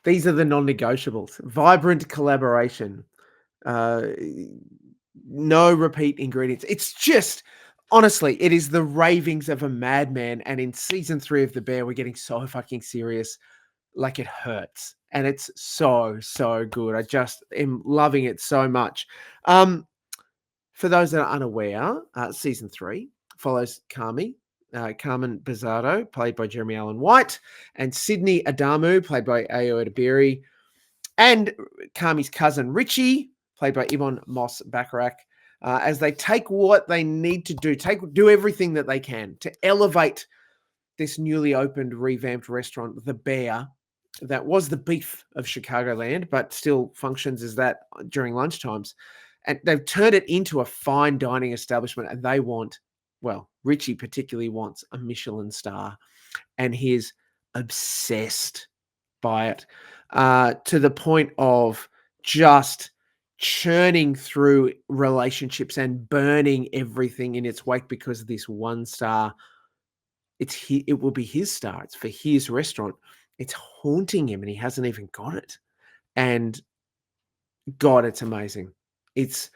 These are the non-negotiables. Vibrant collaboration. Uh, no repeat ingredients. It's just, honestly, it is the ravings of a madman. And in season 3 of The Bear, we're getting so fucking serious. Like, it hurts. And it's so, so good. I just am loving it so much. For those that are unaware, season 3 follows Carmen Bizzardo, played by Jeremy Allen White, and Sydney Adamu, played by Ayo Edebiri, and Carmi's cousin Richie, played by Ebon Moss Bachrach, as they take what they need to do everything that they can to elevate this newly opened, revamped restaurant, The Bear, that was the beef of Chicagoland, but still functions as that during lunchtimes. And they've turned it into a fine dining establishment, and they want, well, Richie particularly wants a Michelin star, and he's obsessed by it, to the point of just churning through relationships and burning everything in its wake because of this one star. It will be his star. It's for his restaurant. It's haunting him, and he hasn't even got it. And God, it's amazing. It's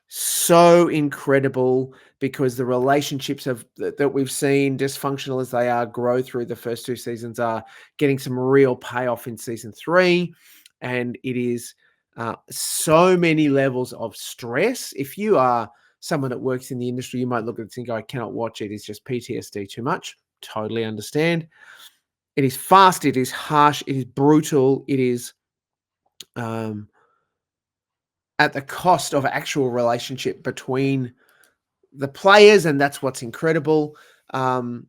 so incredible because the relationships that we've seen, dysfunctional as they are, grow through the first 2 seasons, are getting some real payoff in season 3. And it is so many levels of stress. If you are someone that works in the industry, you might look at it and think, I cannot watch it. It's just PTSD too much. Totally understand. It is fast. It is harsh. It is brutal. It is at the cost of actual relationship between the players, and that's what's incredible. And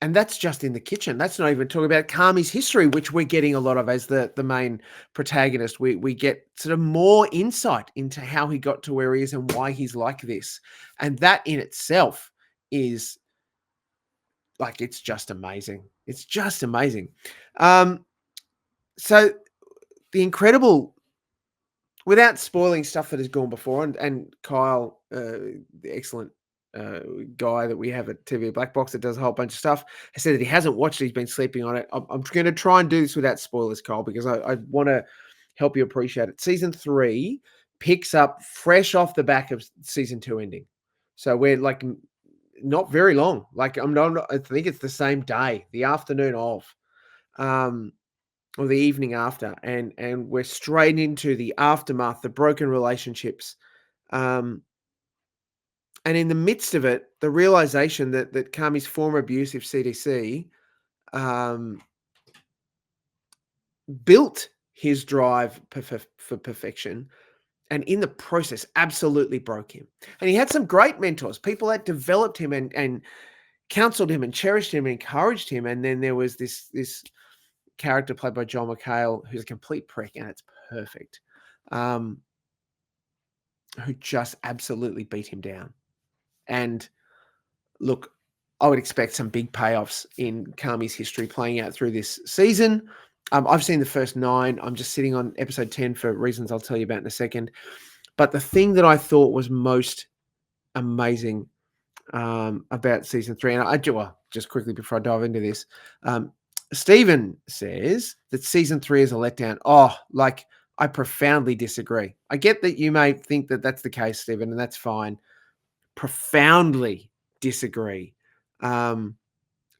that's just in the kitchen. That's not even talking about Carmi's history, which we're getting a lot of as the main protagonist. We get sort of more insight into how he got to where he is and why he's like this. And that in itself is like, it's just amazing. It's just amazing. So the incredible, without spoiling stuff that has gone before, and Kyle, the excellent guy that we have at TV Blackbox that does a whole bunch of stuff, has said that he hasn't watched it. He's been sleeping on it. I'm going to try and do this without spoilers, Kyle, because I want to help you appreciate it. Season 3 picks up fresh off the back of season 2 ending. So we're like not very long. Like I think it's the same day, the afternoon of, or the evening after, and we're straight into the aftermath, the broken relationships. And in the midst of it, the realization that Carmi's former abusive CDC built his drive for perfection, and in the process absolutely broke him. And he had some great mentors, people that developed him and counseled him and cherished him and encouraged him. And then there was this character played by John McHale, who's a complete prick, and it's perfect, who just absolutely beat him down. And look, I would expect some big payoffs in Carmi's history playing out through this season. I've seen the first 9. I'm just sitting on episode 10 for reasons I'll tell you about in a second. But the thing that I thought was most amazing about season 3, and just quickly before I dive into this, Stephen says that season 3 is a letdown. I profoundly disagree. I get that you may think that that's the case, Stephen, and that's fine. Profoundly disagree.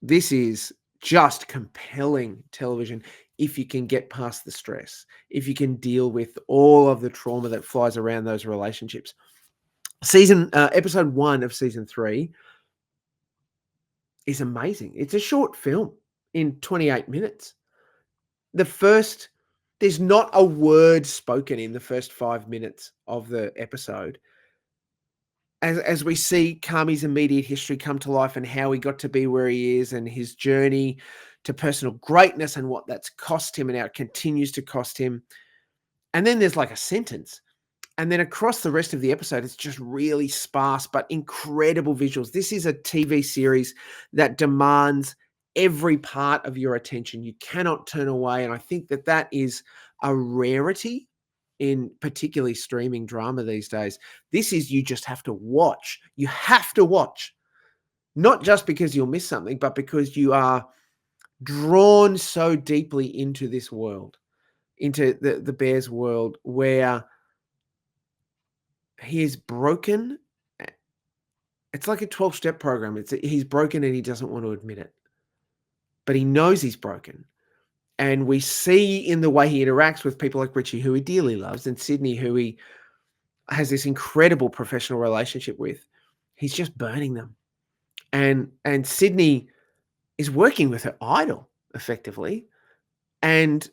This is just compelling television if you can get past the stress, if you can deal with all of the trauma that flies around those relationships. Episode 1 of season 3 is amazing. It's a short film in 28 minutes. There's not a word spoken in the first 5 minutes of the episode, as we see Carmi's immediate history come to life and how he got to be where he is and his journey to personal greatness and what that's cost him and how it continues to cost him. And then there's like a sentence. And then across the rest of the episode, it's just really sparse but incredible visuals. This is a TV series that demands every part of your attention. You cannot turn away. And I think that is a rarity in particularly streaming drama these days. This is, you just have to watch. You have to watch, not just because you'll miss something, but because you are drawn so deeply into this world, into the Bears world, where he is broken. It's like a 12-step program. He's broken and he doesn't want to admit it, but he knows he's broken. And we see in the way he interacts with people like Richie, who he dearly loves, and Sydney, who he has this incredible professional relationship with, he's just burning them. And Sydney is working with her idol effectively, and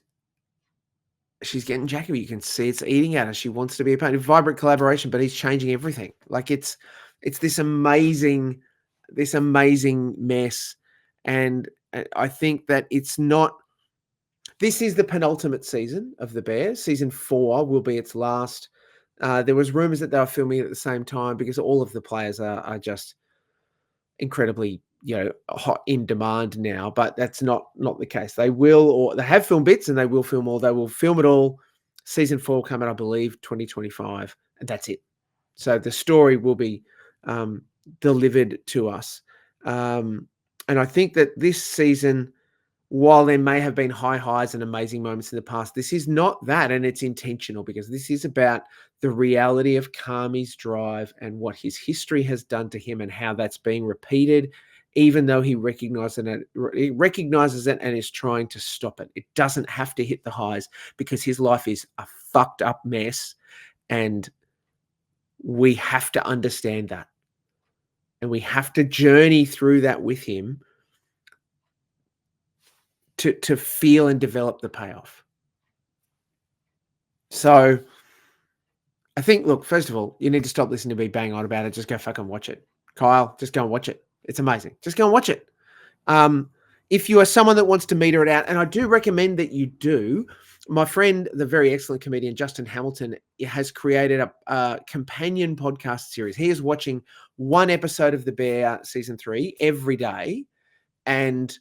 she's getting Jackie. You can see it's eating at her. She wants to be a part of vibrant collaboration, but he's changing everything. Like it's this amazing mess. And I think that it's not. This is the penultimate season of the Bears. Season 4 will be its last. There was rumors that they were filming it at the same time because all of the players are just incredibly, hot in demand now, but that's not the case. They will, or they have filmed bits and they will film all. They will film it all. Season 4 coming, I believe, 2025, and that's it. So the story will be delivered to us. And I think that this season, while there may have been high highs and amazing moments in the past, this is not that, and it's intentional because this is about the reality of Kami's drive and what his history has done to him and how that's being repeated, even though he recognizes it and is trying to stop it. It doesn't have to hit the highs because his life is a fucked up mess, and we have to understand that. And we have to journey through that with him to feel and develop the payoff. So I think, look, first of all, you need to stop listening to me bang on about it. Just go fucking watch it. Kyle, just go and watch it. It's amazing. Just go and watch it. If you are someone that wants to meter it out, and I do recommend that you do, my friend, the very excellent comedian Justin Hamilton, has created a companion podcast series. He is watching one episode of The Bear season 3 every day and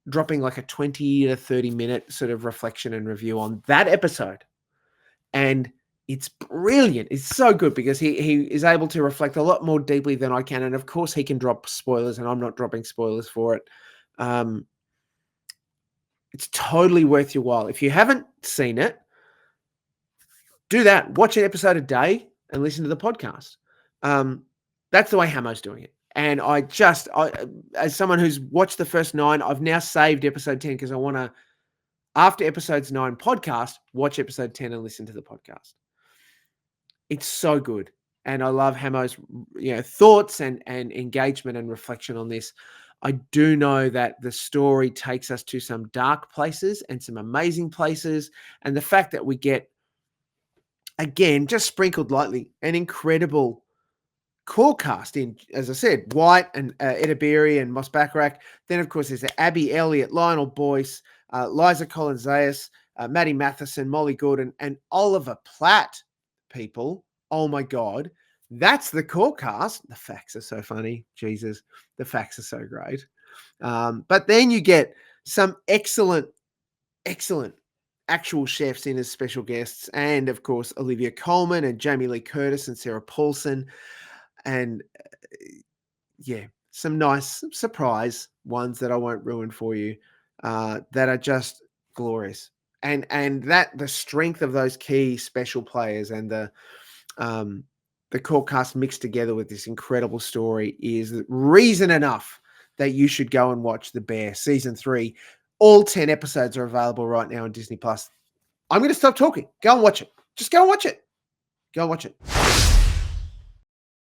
dropping like a 20 to 30 minute sort of reflection and review on that episode. And it's brilliant. It's so good because he is able to reflect a lot more deeply than I can. And of course he can drop spoilers, and I'm not dropping spoilers for it. It's totally worth your while. If you haven't seen it, do that. Watch an episode a day and listen to the podcast. That's the way Hamo's doing it. And I as someone who's watched the first 9, I've now saved episode 10 because I want to, after episodes 9 podcast, watch episode 10 and listen to the podcast. It's so good. And I love Hamo's thoughts and engagement and reflection on this. I do know that the story takes us to some dark places and some amazing places. And the fact that we get, again, just sprinkled lightly, an incredible core cast in, as I said, White and Edebiri and Moss Bachrach. Then, of course, there's Abby, Elliott, Lionel Boyce, Liza Colón-Zayas, Matty Matheson, Molly Gordon, and Oliver Platt. People, oh my God, that's the core cast. The facts are so funny. Jesus, the facts are so great. But then you get some excellent actual chefs in as special guests, and of course Olivia Colman and Jamie Lee Curtis and Sarah Paulson, and some nice surprise ones that I won't ruin for you, that are just glorious. And that the strength of those key special players and the core cast mixed together with this incredible story is reason enough that you should go and watch The Bear season 3. All 10 episodes are available right now on Disney Plus. I'm going to stop talking. Go and watch it. Just go and watch it. Go and watch it.